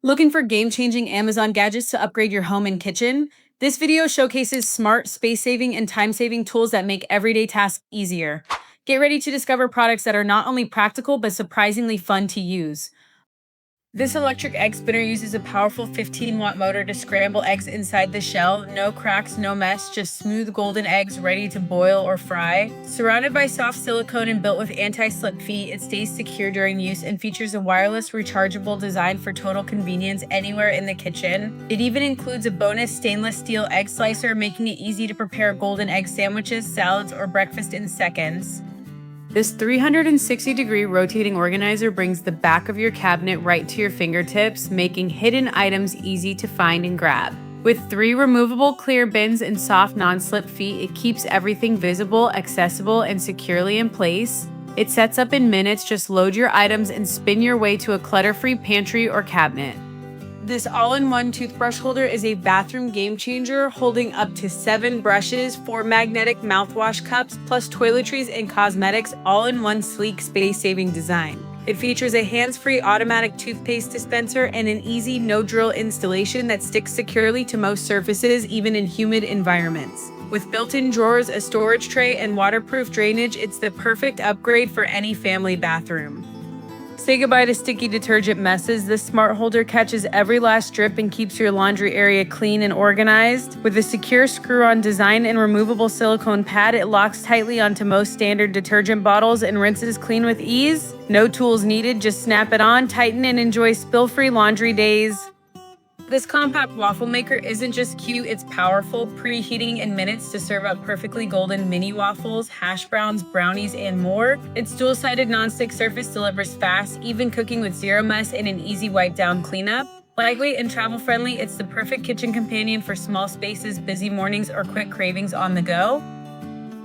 Looking for game-changing Amazon gadgets to upgrade your home and kitchen? This video showcases smart, space-saving, and time-saving tools that make everyday tasks easier. Get ready to discover products that are not only practical, but surprisingly fun to use. This electric egg spinner uses a powerful 15-watt motor to scramble eggs inside the shell. No cracks, no mess, just smooth golden eggs ready to boil or fry. Surrounded by soft silicone and built with anti-slip feet, it stays secure during use and features a wireless rechargeable design for total convenience anywhere in the kitchen. It even includes a bonus stainless steel egg slicer, making it easy to prepare golden egg sandwiches, salads, or breakfast in seconds. This 360-degree rotating organizer brings the back of your cabinet right to your fingertips, making hidden items easy to find and grab. With 3 removable clear bins and soft non-slip feet, it keeps everything visible, accessible, and securely in place. It sets up in minutes. Just load your items and spin your way to a clutter-free pantry or cabinet. This all-in-one toothbrush holder is a bathroom game changer, holding up to 7 brushes, 4 magnetic mouthwash cups, plus toiletries and cosmetics, all in one sleek, space-saving design. It features a hands-free automatic toothpaste dispenser and an easy no-drill installation that sticks securely to most surfaces, even in humid environments. With built-in drawers, a storage tray, and waterproof drainage, it's the perfect upgrade for any family bathroom. Say goodbye to sticky detergent messes. This smart holder catches every last drip and keeps your laundry area clean and organized. With a secure screw-on design and removable silicone pad, it locks tightly onto most standard detergent bottles and rinses clean with ease. No tools needed, just snap it on, tighten, and enjoy spill-free laundry days. This compact waffle maker isn't just cute, it's powerful, preheating in minutes to serve up perfectly golden mini waffles, hash browns, brownies, and more. Its dual-sided nonstick surface delivers fast, even cooking with zero mess and an easy wipe-down cleanup. Lightweight and travel-friendly, it's the perfect kitchen companion for small spaces, busy mornings, or quick cravings on the go.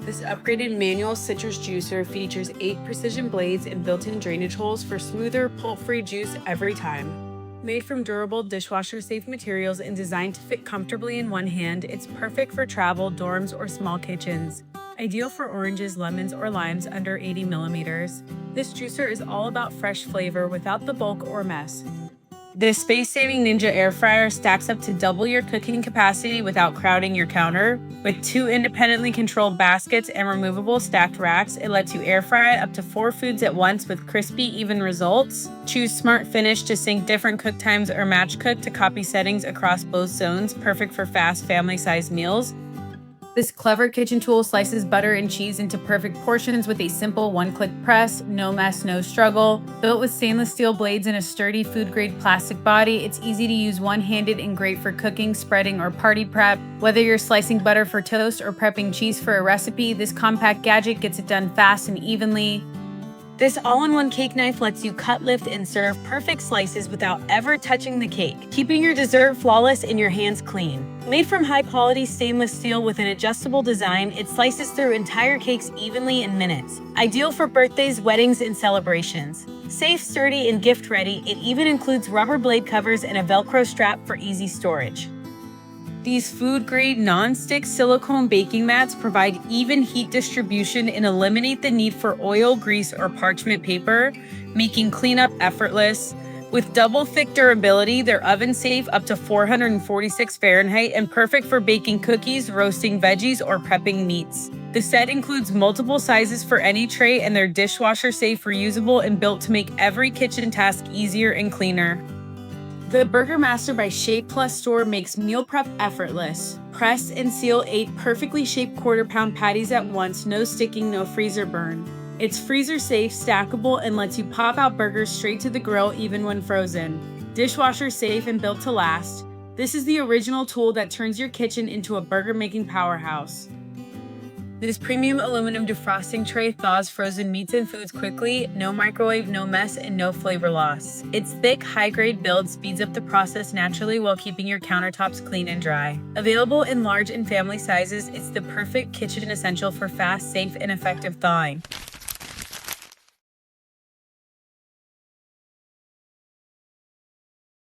This upgraded manual citrus juicer features 8 precision blades and built-in drainage holes for smoother, pulp-free juice every time. Made from durable, dishwasher-safe materials and designed to fit comfortably in one hand, it's perfect for travel, dorms, or small kitchens. Ideal for oranges, lemons, or limes under 80 millimeters. This juicer is all about fresh flavor without the bulk or mess. This space-saving Ninja air fryer stacks up to double your cooking capacity without crowding your counter. With 2 independently controlled baskets and removable stacked racks, it lets you air fry up to 4 foods at once with crispy, even results. Choose Smart Finish to sync different cook times or match cook to copy settings across both zones, perfect for fast, family-sized meals. This clever kitchen tool slices butter and cheese into perfect portions with a simple one-click press. No mess, no struggle. Built with stainless steel blades and a sturdy food-grade plastic body, it's easy to use one-handed and great for cooking, spreading, or party prep. Whether you're slicing butter for toast or prepping cheese for a recipe, this compact gadget gets it done fast and evenly. This all-in-one cake knife lets you cut, lift, and serve perfect slices without ever touching the cake, keeping your dessert flawless and your hands clean. Made from high-quality stainless steel with an adjustable design, it slices through entire cakes evenly in minutes. Ideal for birthdays, weddings, and celebrations. Safe, sturdy, and gift-ready, it even includes rubber blade covers and a Velcro strap for easy storage. These food-grade non-stick silicone baking mats provide even heat distribution and eliminate the need for oil, grease, or parchment paper, making cleanup effortless. With double-thick durability, they're oven-safe up to 446 Fahrenheit and perfect for baking cookies, roasting veggies, or prepping meats. The set includes multiple sizes for any tray, and they're dishwasher-safe, reusable, and built to make every kitchen task easier and cleaner. The Burger Master by Shape Plus store makes meal prep effortless. Press and seal 8 perfectly shaped quarter-pound patties at once, no sticking, no freezer burn. It's freezer-safe, stackable, and lets you pop out burgers straight to the grill even when frozen. Dishwasher-safe and built to last. This is the original tool that turns your kitchen into a burger-making powerhouse. This premium aluminum defrosting tray thaws frozen meats and foods quickly, no microwave, no mess, and no flavor loss. Its thick, high-grade build speeds up the process naturally while keeping your countertops clean and dry. Available in large and family sizes, it's the perfect kitchen essential for fast, safe, and effective thawing.